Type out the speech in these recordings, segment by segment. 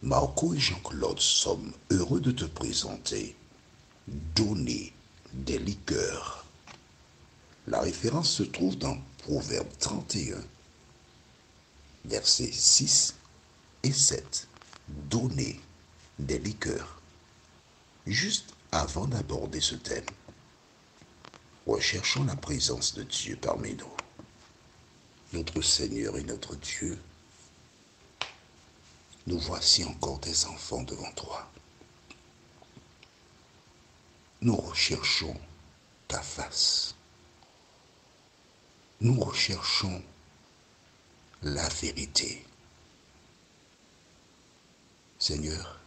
Marco et Jean-Claude sommes heureux de te présenter Donner des liqueurs. La référence se trouve dans Proverbe 31, versets 6 et 7. Donner des liqueurs. Juste avant d'aborder ce thème, recherchons la présence de Dieu parmi nous. Notre Seigneur et notre Dieu, nous voici encore des enfants devant toi. Nous recherchons ta face. Nous recherchons la vérité. Seigneur,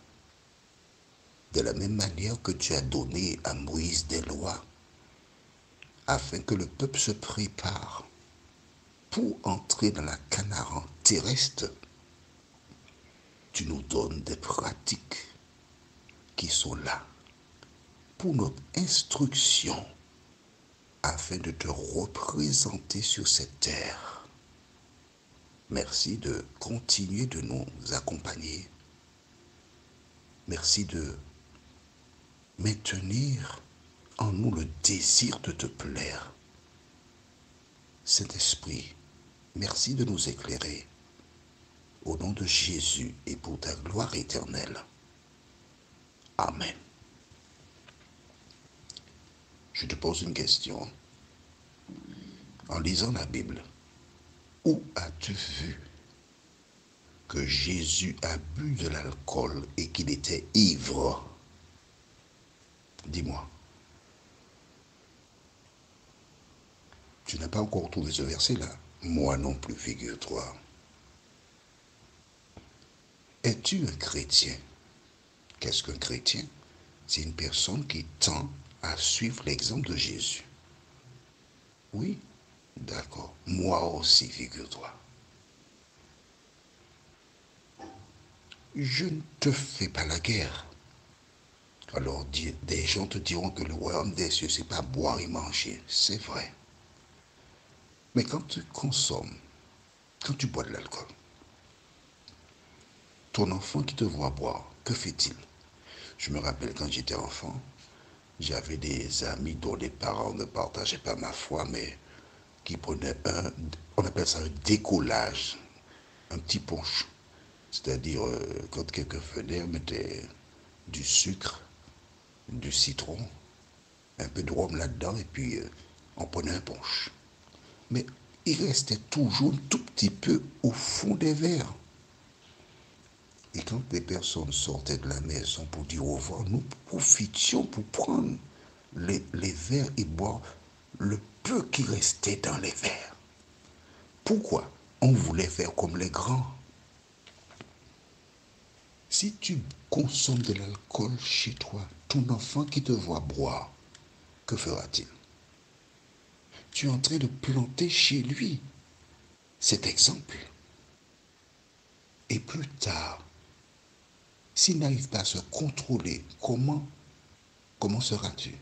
de la même manière que tu as donné à Moïse des lois, afin que le peuple se prépare pour entrer dans la Canaan terrestre, tu nous donnes des pratiques qui sont là pour notre instruction afin de te représenter sur cette terre. Merci de continuer de nous accompagner. Merci de maintenir en nous le désir de te plaire. Saint-Esprit, merci de nous éclairer. Au nom de Jésus et pour ta gloire éternelle. Amen. Je te pose une question. En lisant la Bible, où as-tu vu que Jésus a bu de l'alcool et qu'il était ivre? Dis-moi. Tu n'as pas encore trouvé ce verset-là? Moi non plus, figure-toi. Es-tu un chrétien? Qu'est-ce qu'un chrétien? C'est une personne qui tend à suivre l'exemple de Jésus. Oui, d'accord. Moi aussi, figure-toi. Je ne te fais pas la guerre. Alors, des gens te diront que le royaume des cieux, c'est pas boire et manger. C'est vrai. Mais quand tu consommes, quand tu bois de l'alcool, ton enfant qui te voit boire, que fait-il? Je me rappelle quand j'étais enfant, j'avais des amis dont les parents ne partageaient pas ma foi, mais qui prenaient on appelle ça un décollage, un petit punch. C'est-à-dire, quand quelqu'un venait, on mettait du sucre, du citron, un peu de rhum là-dedans, et puis on prenait un punch. Mais il restait toujours un tout petit peu au fond des verres. Et quand des personnes sortaient de la maison pour dire au revoir, nous profitions pour prendre les verres et boire le peu qui restait dans les verres. Pourquoi? On voulait faire comme les grands. Si tu consommes de l'alcool chez toi, ton enfant qui te voit boire, que fera-t-il? Tu es en train de planter chez lui cet exemple. Et plus tard, s'il n'arrive pas à se contrôler, comment seras-tu?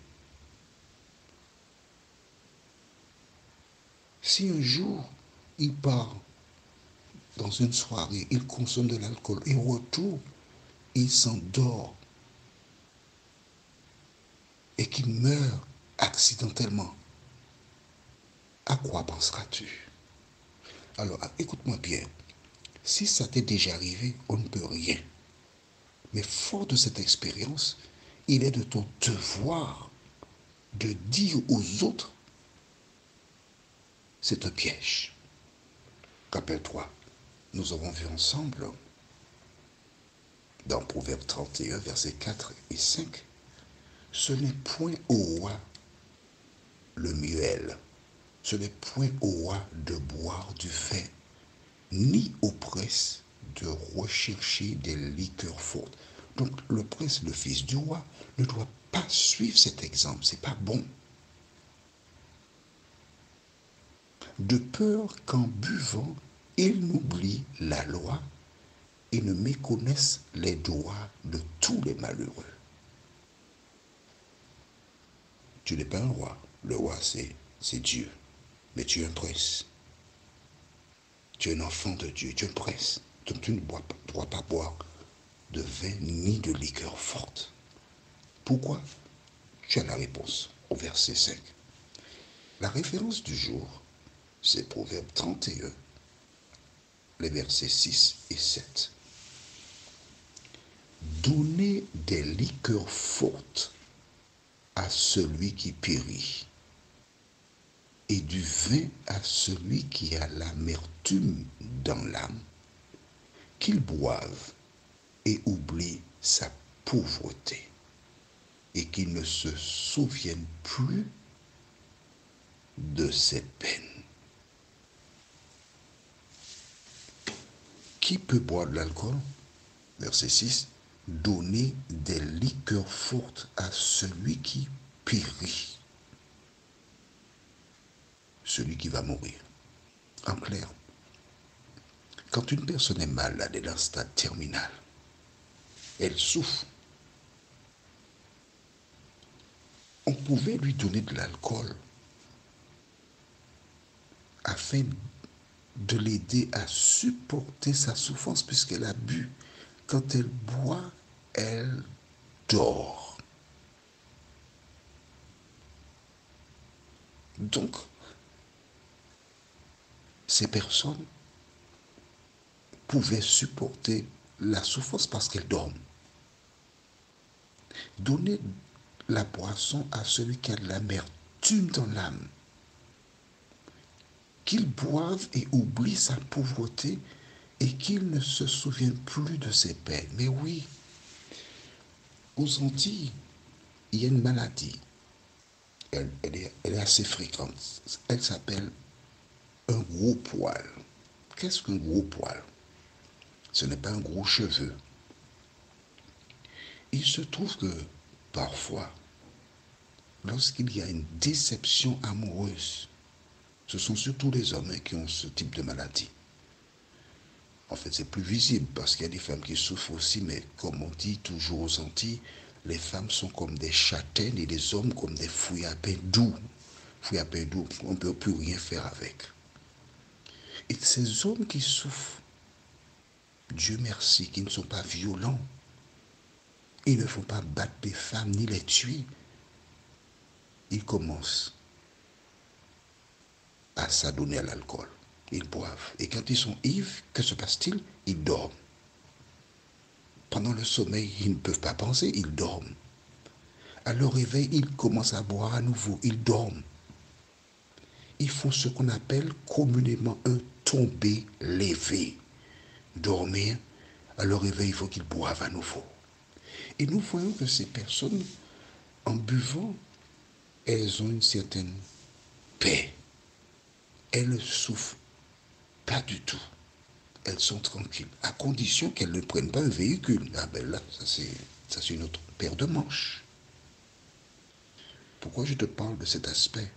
Si un jour, il part dans une soirée, il consomme de l'alcool et au retour, il s'endort et qu'il meurt accidentellement, à quoi penseras-tu? Alors, écoute-moi bien. Si ça t'est déjà arrivé, on ne peut rien. Mais fort de cette expérience, il est de ton devoir de dire aux autres, c'est un piège. Rappelle-toi, nous avons vu ensemble, dans Proverbe 31, versets 4 et 5, ce n'est point au roi le miel, ce n'est point au roi de boire du vin, ni au prince de rechercher des liqueurs fortes. Donc le prince, le fils du roi, ne doit pas suivre cet exemple, c'est pas bon. De peur qu'en buvant, il n'oublie la loi et ne méconnaisse les droits de tous les malheureux. Tu n'es pas un roi. Le roi, c'est Dieu. Mais tu es un prince. Tu es un enfant de Dieu. Tu es un prince. Donc tu ne dois pas boire de vin ni de liqueur forte. Pourquoi? Tu as la réponse au verset 5. La référence du jour, c'est Proverbe 31, les versets 6 et 7. Donnez des liqueurs fortes à celui qui périt, et du vin à celui qui a l'amertume dans l'âme, qu'il boive et oublie sa pauvreté, et qu'il ne se souvienne plus de ses peines. Qui peut boire de l'alcool? Verset 6. Donnez des liqueurs fortes à celui qui périt, celui qui va mourir. En clair, quand une personne est malade et dans le stade terminal, elle souffre, on pouvait lui donner de l'alcool afin de l'aider à supporter sa souffrance puisqu'elle a bu. Quand elle boit, elle dort. Donc, ces personnes pouvaient supporter la souffrance parce qu'elles dorment. Donner la boisson à celui qui a de l'amertume dans l'âme, qu'il boive et oublie sa pauvreté et qu'il ne se souvienne plus de ses peines. Mais oui, aux Antilles, il y a une maladie. Elle est assez fréquente. Elle s'appelle un gros poil. Qu'est-ce qu'un gros poil? Ce n'est pas un gros cheveu. Il se trouve que parfois, lorsqu'il y a une déception amoureuse, ce sont surtout les hommes qui ont ce type de maladie. En fait, c'est plus visible parce qu'il y a des femmes qui souffrent aussi, mais comme on dit toujours aux Antilles, les femmes sont comme des châtaignes et les hommes comme des fouillapins doux. Fouillapins doux, on ne peut plus rien faire avec. Et ces hommes qui souffrent, Dieu merci, qui ne sont pas violents, ils ne font pas battre des femmes ni les tuer, ils commencent à s'adonner à l'alcool. Ils boivent. Et quand ils sont ivres, que se passe-t-il? Ils dorment. Pendant le sommeil, ils ne peuvent pas penser, ils dorment. À leur réveil, ils commencent à boire à nouveau, ils dorment. Ils font ce qu'on appelle communément un tombé-levé. Dormir, à leur réveil, il faut qu'ils boivent à nouveau. Et nous voyons que ces personnes, en buvant, elles ont une certaine paix. Elles ne souffrent pas du tout. Elles sont tranquilles, à condition qu'elles ne prennent pas un véhicule. Ah ben là, ça c'est une autre paire de manches. Pourquoi je te parle de cet aspect?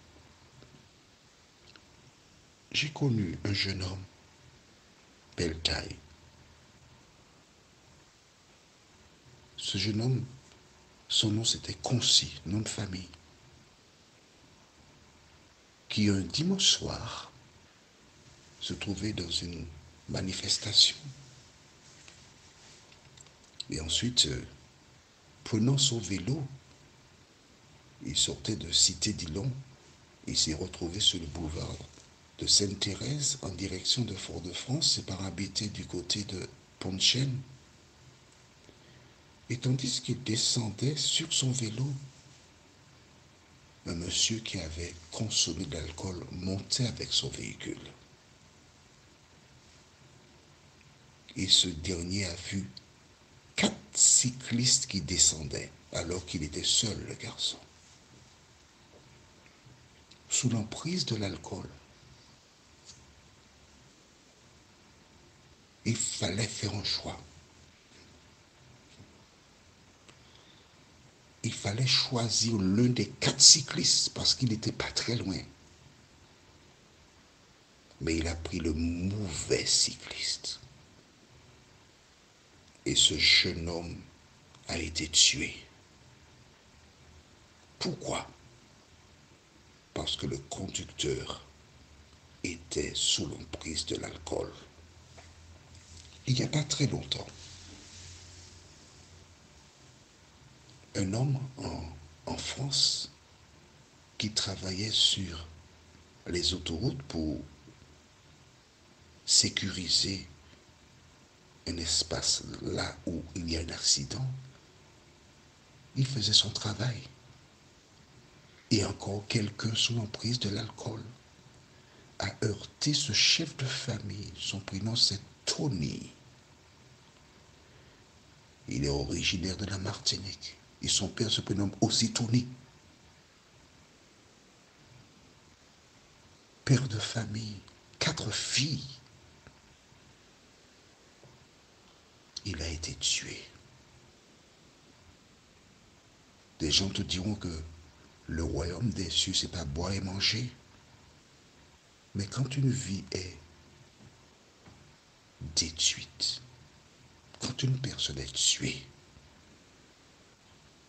J'ai connu un jeune homme, belle taille. Ce jeune homme, son nom c'était Concy, nom de famille, qui un dimanche soir se trouvait dans une manifestation. Et ensuite, prenant son vélo, il sortait de Cité-Dillon, il s'est retrouvé sur le boulevard de Sainte-Thérèse en direction de Fort-de-France, c'est par habiter du côté de Pont-de-Chêne. Et tandis qu'il descendait sur son vélo, un monsieur qui avait consommé de l'alcool montait avec son véhicule. Et ce dernier a vu 4 cyclistes qui descendaient alors qu'il était seul, le garçon. Sous l'emprise de l'alcool, il fallait faire un choix. Il fallait choisir l'un des 4 cyclistes parce qu'il n'était pas très loin. Mais il a pris le mauvais cycliste. Et ce jeune homme a été tué. Pourquoi? Parce que le conducteur était sous l'emprise de l'alcool. Il n'y a pas très longtemps, un homme en France qui travaillait sur les autoroutes pour sécuriser un espace là où il y a un accident. Il faisait son travail. Et encore quelqu'un sous l'emprise de l'alcool a heurté ce chef de famille. Son prénom c'est Tony. Il est originaire de la Martinique. Et son père se prénomme aussi Tony. Père de famille, 4 filles. Il a été tué. Des gens te diront que le royaume des cieux, c'est pas boire et manger. Mais quand une vie est détruite, quand une personne est tuée,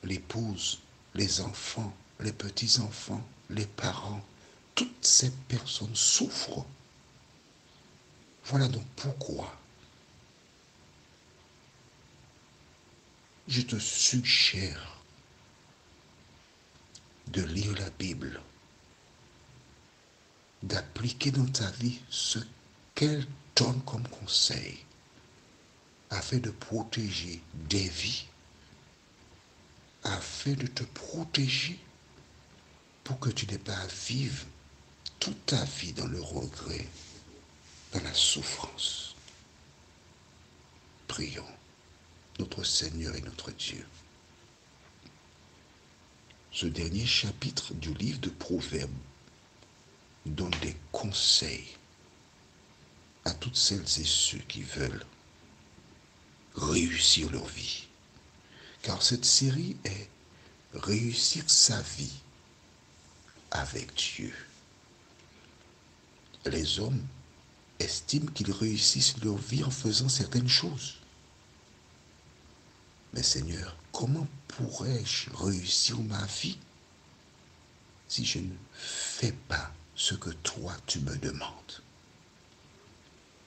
l'épouse, les enfants, les petits-enfants, les parents, toutes ces personnes souffrent. Voilà donc pourquoi je te suggère de lire la Bible, d'appliquer dans ta vie ce qu'elle donne comme conseil, afin de protéger des vies, afin de te protéger pour que tu n'aies pas à vivre toute ta vie dans le regret, dans la souffrance. Prions, notre Seigneur et notre Dieu. Ce dernier chapitre du livre de Proverbes donne des conseils à toutes celles et ceux qui veulent réussir leur vie. Car cette série est réussir sa vie avec Dieu. Les hommes estiment qu'ils réussissent leur vie en faisant certaines choses. Mais Seigneur, comment pourrais-je réussir ma vie si je ne fais pas ce que toi tu me demandes?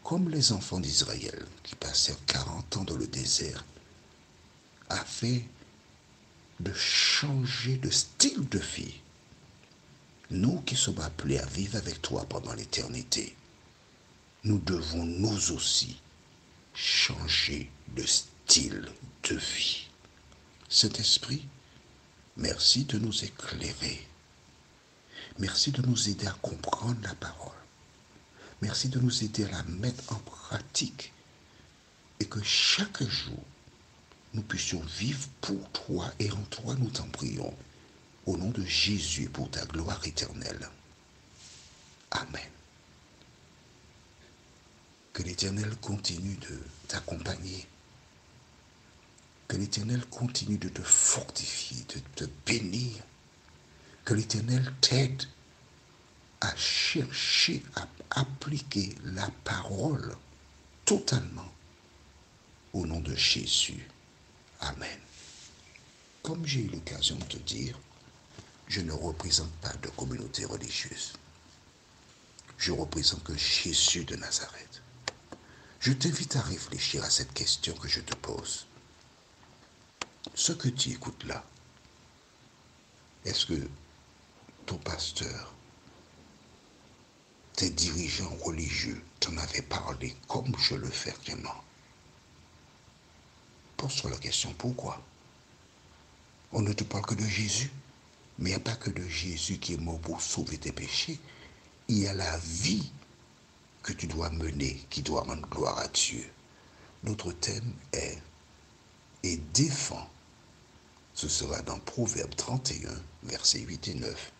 Comme les enfants d'Israël qui passèrent 40 ans dans le désert, afin de changer de style de vie, nous qui sommes appelés à vivre avec toi pendant l'éternité, nous devons nous aussi changer de style de vie. Saint-Esprit, merci de nous éclairer. Merci de nous aider à comprendre la parole. Merci de nous aider à la mettre en pratique et que chaque jour, nous puissions vivre pour toi et en toi nous t'en prions. Au nom de Jésus pour ta gloire éternelle. Amen. Que l'Éternel continue de t'accompagner. Que l'Éternel continue de te fortifier, de te bénir. Que l'Éternel t'aide à chercher, à appliquer la parole totalement. Au nom de Jésus. Amen. Comme j'ai eu l'occasion de te dire, je ne représente pas de communauté religieuse. Je représente que Jésus de Nazareth. Je t'invite à réfléchir à cette question que je te pose. Ce que tu écoutes là, est-ce que ton pasteur, tes dirigeants religieux t'en avaient parlé comme je le fais actuellement? Pose-toi la question, pourquoi? On ne te parle que de Jésus, mais il n'y a pas que de Jésus qui est mort pour sauver tes péchés. Il y a la vie que tu dois mener, qui doit rendre gloire à Dieu. Notre thème est « Et défends ». Ce sera dans Proverbe 31, versets 8 et 9.